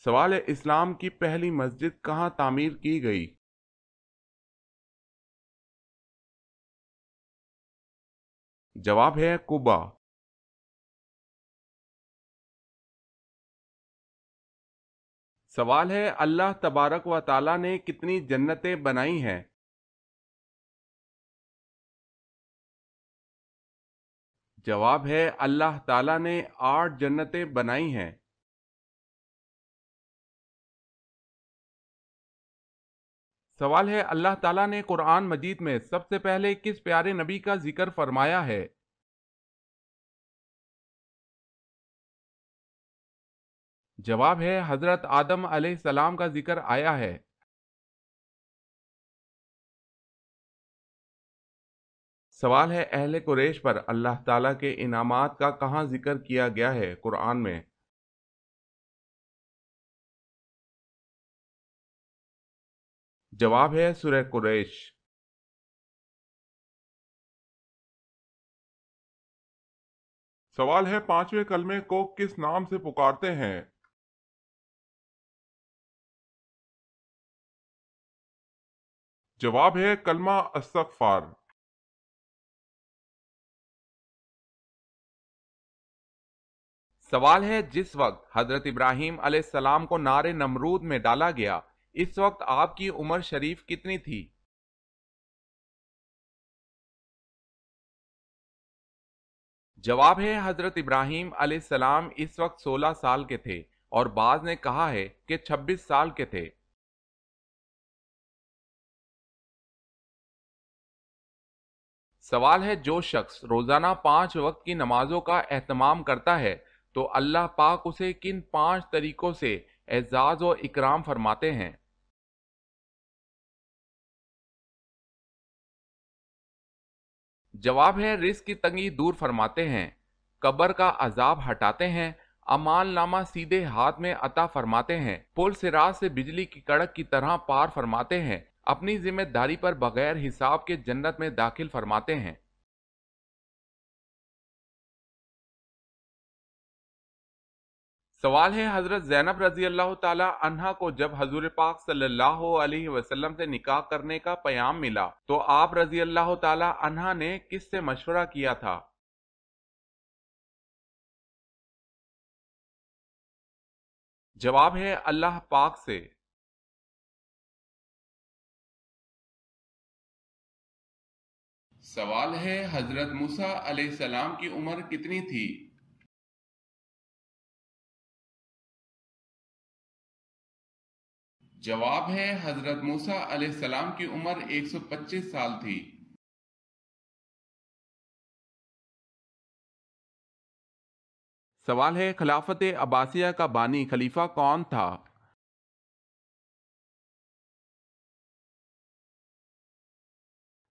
سوال ہے، اسلام کی پہلی مسجد کہاں تعمیر کی گئی؟ جواب ہے قباء۔ سوال ہے، اللہ تبارک و تعالی نے کتنی جنتیں بنائی ہیں؟ جواب ہے، اللہ تعالی نے 8 جنتیں بنائی ہیں۔ سوال ہے، اللہ تعالیٰ نے قرآن مجید میں سب سے پہلے کس پیارے نبی کا ذکر فرمایا ہے؟ جواب ہے، حضرت آدم علیہ السلام کا ذکر آیا ہے۔ سوال ہے، اہل قریش پر اللہ تعالیٰ کے انعامات کا کہاں ذکر کیا گیا ہے قرآن میں؟ جواب ہے سورہ قریش۔ سوال ہے، پانچویں کلمے کو کس نام سے پکارتے ہیں؟ جواب ہے کلمہ استغفار۔ سوال ہے، جس وقت حضرت ابراہیم علیہ السلام کو نار نمرود میں ڈالا گیا، اس وقت آپ کی عمر شریف کتنی تھی؟ جواب ہے، حضرت ابراہیم علیہ السلام اس وقت 16 سال کے تھے، اور بعض نے کہا ہے کہ 26 سال کے تھے۔ سوال ہے، جو شخص روزانہ 5 وقت کی نمازوں کا اہتمام کرتا ہے تو اللہ پاک اسے کن 5 طریقوں سے اعزاز و اکرام فرماتے ہیں؟ جواب ہے، رزق کی تنگی دور فرماتے ہیں، قبر کا عذاب ہٹاتے ہیں، اعمال نامہ سیدھے ہاتھ میں عطا فرماتے ہیں، پل صراط سے بجلی کی کڑک کی طرح پار فرماتے ہیں، اپنی ذمہ داری پر بغیر حساب کے جنت میں داخل فرماتے ہیں۔ سوال ہے، حضرت زینب رضی اللہ تعالی عنہا کو جب حضور پاک صلی اللہ علیہ وسلم سے نکاح کرنے کا پیام ملا تو آپ رضی اللہ تعالی عنہا نے کس سے مشورہ کیا تھا؟ جواب ہے اللہ پاک سے۔ سوال ہے، حضرت موسیٰ علیہ السلام کی عمر کتنی تھی؟ جواب ہے، حضرت موسیٰ علیہ السلام کی عمر 125 سال تھی۔ سوال ہے، خلافت عباسیہ کا بانی خلیفہ کون تھا؟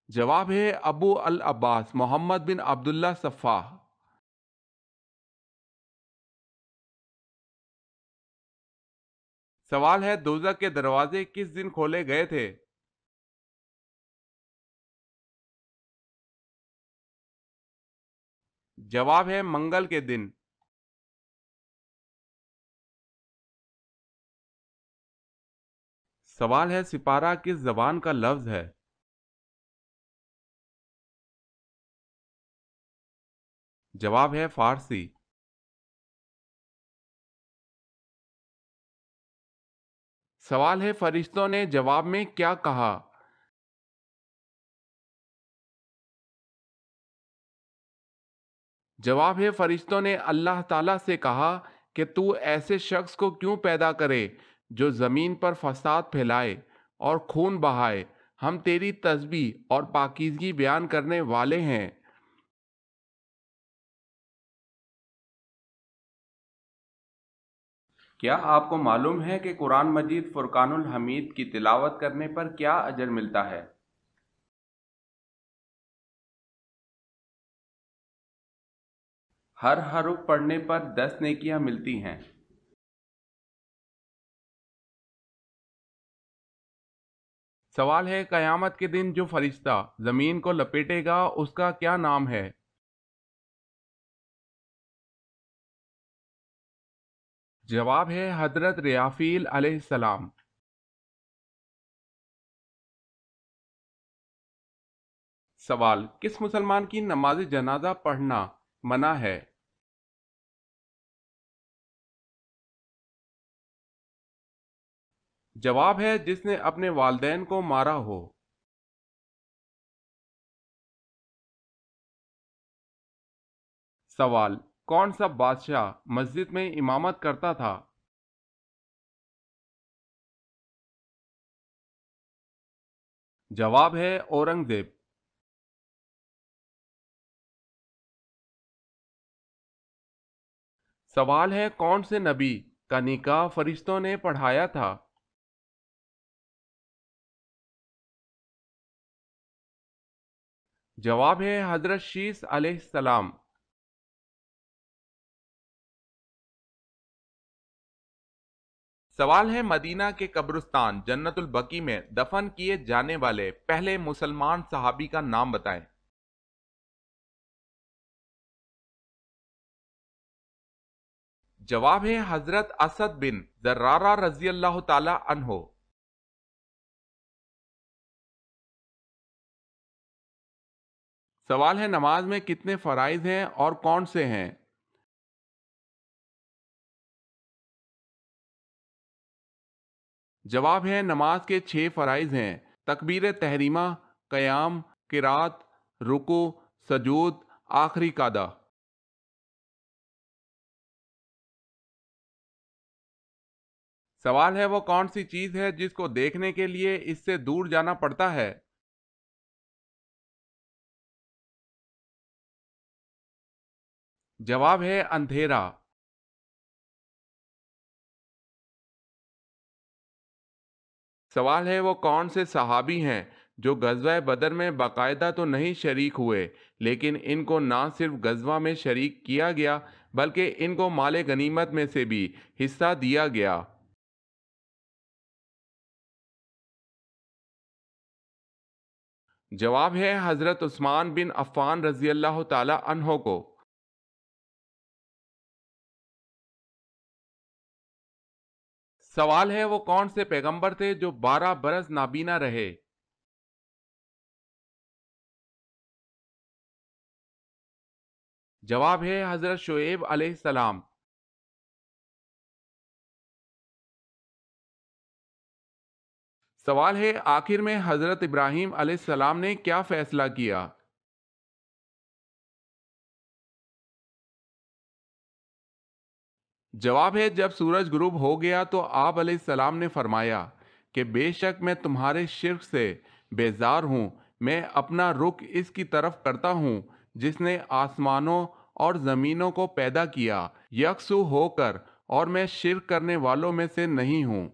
جواب ہے ابو العباس محمد بن عبداللہ صفاح۔ سوال ہے، دوزخ کے دروازے کس دن کھولے گئے تھے؟ جواب ہے منگل کے دن۔ سوال ہے، سپارہ کس زبان کا لفظ ہے؟ جواب ہے فارسی۔ سوال ہے، فرشتوں نے جواب میں کیا کہا؟ جواب ہے، فرشتوں نے اللہ تعالیٰ سے کہا کہ تو ایسے شخص کو کیوں پیدا کرے جو زمین پر فساد پھیلائے اور خون بہائے، ہم تیری تسبیح اور پاکیزگی بیان کرنے والے ہیں۔ کیا آپ کو معلوم ہے کہ قرآن مجید فرقان الحمید کی تلاوت کرنے پر کیا اجر ملتا ہے؟ ہر حرف پڑھنے پر 10 نیکیاں ملتی ہیں۔ سوال ہے، قیامت کے دن جو فرشتہ زمین کو لپیٹے گا اس کا کیا نام ہے؟ جواب ہے حضرت ریافیل علیہ السلام۔ سوال، کس مسلمان کی نماز جنازہ پڑھنا منع ہے؟ جواب ہے جس نے اپنے والدین کو مارا ہو۔ سوال، کون سا بادشاہ مسجد میں امامت کرتا تھا؟ جواب ہے اورنگزیب۔ سوال ہے کون سے نبی کا نکاح فرشتوں نے پڑھایا تھا؟ جواب ہے حضرت شیس علیہ السلام۔ سوال ہے مدینہ کے قبرستان جنت البقیع میں دفن کیے جانے والے پہلے مسلمان صحابی کا نام بتائیں۔ جواب ہے حضرت اسد بن زرارہ رضی اللہ تعالی عنہ۔ سوال ہے نماز میں کتنے فرائض ہیں اور کون سے ہیں؟ جواب ہے نماز کے 6 فرائض ہیں: تکبیر تحریمہ، قیام، قرات، رکوع، سجود، آخری قعدہ۔ سوال ہے وہ کون سی چیز ہے جس کو دیکھنے کے لیے اس سے دور جانا پڑتا ہے؟ جواب ہے اندھیرا۔ سوال ہے وہ کون سے صحابی ہیں جو غزوہ بدر میں باقاعدہ تو نہیں شریک ہوئے، لیکن ان کو نہ صرف غزوہ میں شریک کیا گیا بلکہ ان کو مال غنیمت میں سے بھی حصہ دیا گیا؟ جواب ہے حضرت عثمان بن عفان رضی اللہ تعالی عنہ کو۔ سوال ہے وہ کون سے پیغمبر تھے جو 12 برس نابینا رہے؟ جواب ہے حضرت شعیب علیہ السلام۔ سوال ہے آخر میں حضرت ابراہیم علیہ السلام نے کیا فیصلہ کیا؟ جواب ہے جب سورج غروب ہو گیا تو آپ علیہ السلام نے فرمایا کہ بے شک میں تمہارے شرک سے بیزار ہوں، میں اپنا رخ اس کی طرف کرتا ہوں جس نے آسمانوں اور زمینوں کو پیدا کیا یکسو ہو کر، اور میں شرک کرنے والوں میں سے نہیں ہوں۔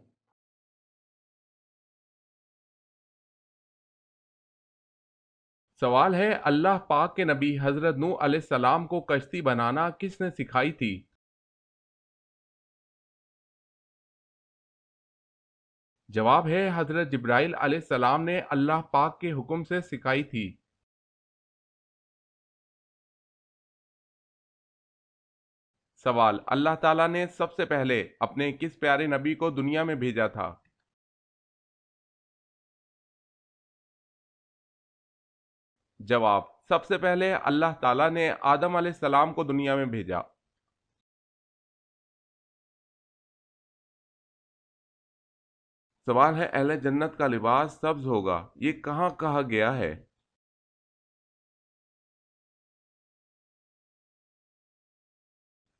سوال ہے اللہ پاک کے نبی حضرت نوح علیہ السلام کو کشتی بنانا کس نے سکھائی تھی؟ جواب ہے حضرت جبرائیل علیہ السلام نے اللہ پاک کے حکم سے سکھائی تھی۔ سوال، اللہ تعالیٰ نے سب سے پہلے اپنے کس پیارے نبی کو دنیا میں بھیجا تھا؟ جواب، سب سے پہلے اللہ تعالیٰ نے آدم علیہ السلام کو دنیا میں بھیجا۔ سوال ہے اہل جنت کا لباس سبز ہوگا، یہ کہاں کہا گیا ہے؟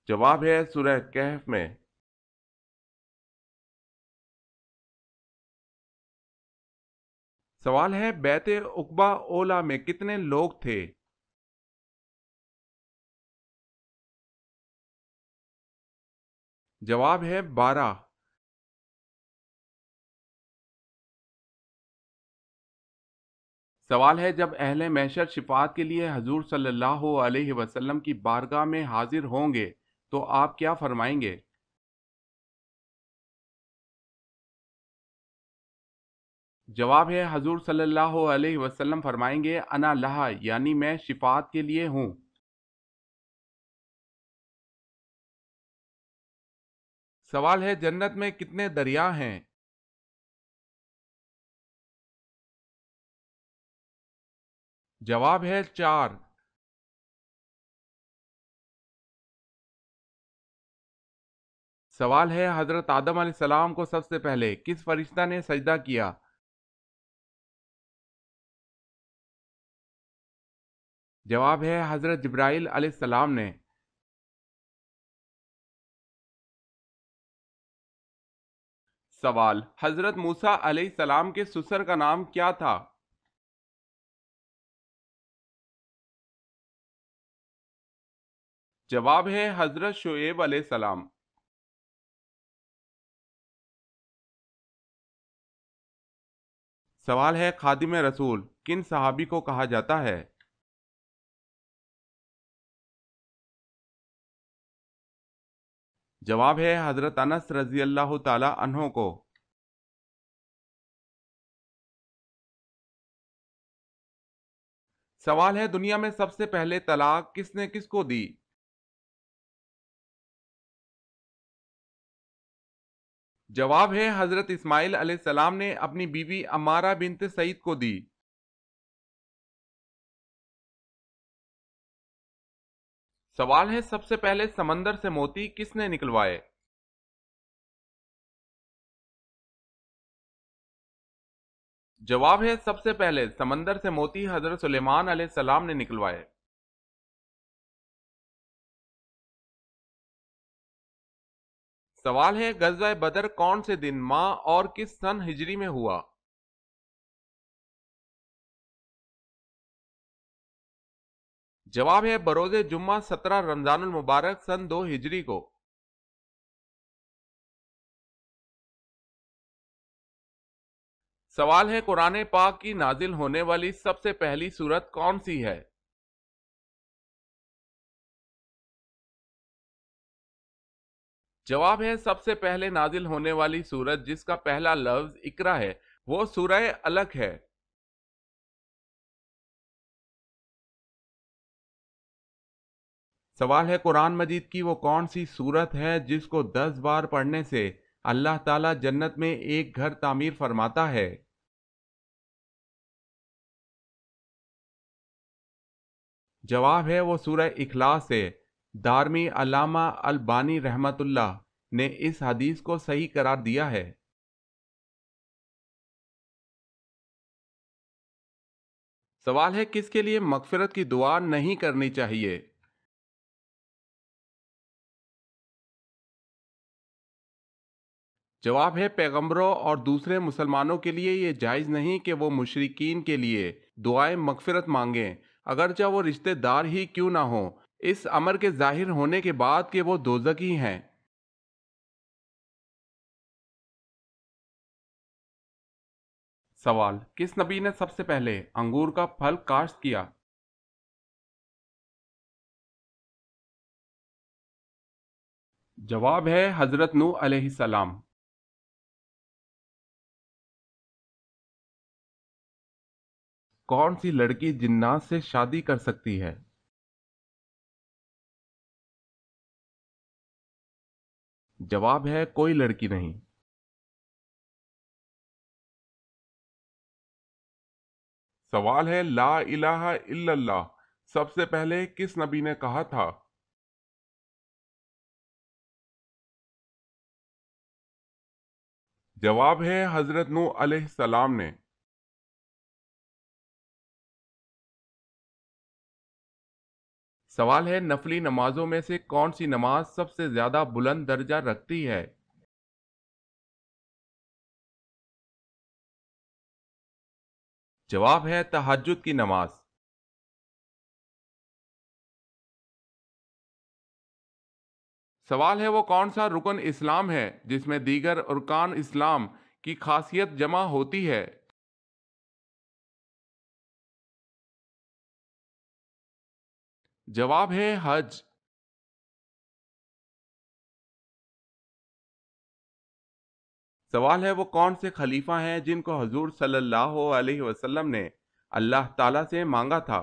جواب ہے سورہ کہف میں۔ سوال ہے بیت عقبہ اولا میں کتنے لوگ تھے؟ جواب ہے 12۔ سوال ہے جب اہل محشر شفاعت کے لیے حضور صلی اللہ علیہ وسلم کی بارگاہ میں حاضر ہوں گے تو آپ کیا فرمائیں گے؟ جواب ہے حضور صلی اللہ علیہ وسلم فرمائیں گے انا لہا، یعنی میں شفاعت کے لیے ہوں۔ سوال ہے جنت میں کتنے دریا ہیں؟ جواب ہے 4۔ سوال ہے حضرت آدم علیہ السلام کو سب سے پہلے کس فرشتہ نے سجدہ کیا؟ جواب ہے حضرت جبرائیل علیہ السلام نے۔ سوال حضرت موسیٰ علیہ السلام کے سسر کا نام کیا تھا؟ جواب ہے حضرت شعیب علیہ السلام۔ سوال ہے خادم رسول کن صحابی کو کہا جاتا ہے؟ جواب ہے حضرت انس رضی اللہ تعالی عنہ کو۔ سوال ہے دنیا میں سب سے پہلے طلاق کس نے کس کو دی؟ جواب ہے حضرت اسماعیل علیہ السلام نے اپنی بیوی عمارہ بنت سعید کو دی۔ سوال ہے سب سے پہلے سمندر سے موتی کس نے نکلوائے؟ جواب ہے سب سے پہلے سمندر سے موتی حضرت سلیمان علیہ السلام نے نکلوائے۔ سوال ہے غزوہ بدر کون سے دن ماہ اور کس سن ہجری میں ہوا؟ جواب ہے بروز جمعہ 17 رمضان المبارک سن 2 ہجری کو۔ سوال ہے قرآن پاک کی نازل ہونے والی سب سے پہلی سورت کون سی ہے؟ جواب ہے سب سے پہلے نازل ہونے والی سورت جس کا پہلا لفظ اقرا ہے وہ سورہ علق ہے۔ سوال ہے قرآن مجید کی وہ کون سی سورت ہے جس کو 10 بار پڑھنے سے اللہ تعالیٰ جنت میں ایک گھر تعمیر فرماتا ہے؟ جواب ہے وہ سورہ اخلاص ہے۔ دارمی علامہ البانی رحمت اللہ نے اس حدیث کو صحیح قرار دیا ہے۔ سوال ہے کس کے لیے مغفرت کی دعا نہیں کرنی چاہیے؟ جواب ہے پیغمبروں اور دوسرے مسلمانوں کے لیے یہ جائز نہیں کہ وہ مشرکین کے لیے دعائیں مغفرت مانگیں اگرچہ وہ رشتہ دار ہی کیوں نہ ہوں، اس امر کے ظاہر ہونے کے بعد کہ وہ دوزخی ہیں۔ سوال کس نبی نے سب سے پہلے انگور کا پھل کاشت کیا؟ جواب ہے حضرت نوح علیہ السلام۔ کون سی لڑکی جنات سے شادی کر سکتی ہے؟ جواب ہے کوئی لڑکی نہیں۔ سوال ہے لا الہ الا اللہ سب سے پہلے کس نبی نے کہا تھا؟ جواب ہے حضرت نوح علیہ السلام نے۔ سوال ہے نفلی نمازوں میں سے کون سی نماز سب سے زیادہ بلند درجہ رکھتی ہے؟ جواب ہے تہجد کی نماز۔ سوال ہے وہ کون سا رکن اسلام ہے جس میں دیگر ارکان اسلام کی خاصیت جمع ہوتی ہے؟ جواب ہے حج۔ سوال ہے وہ کون سے خلیفہ ہیں جن کو حضور صلی اللہ علیہ وسلم نے اللہ تعالیٰ سے مانگا تھا؟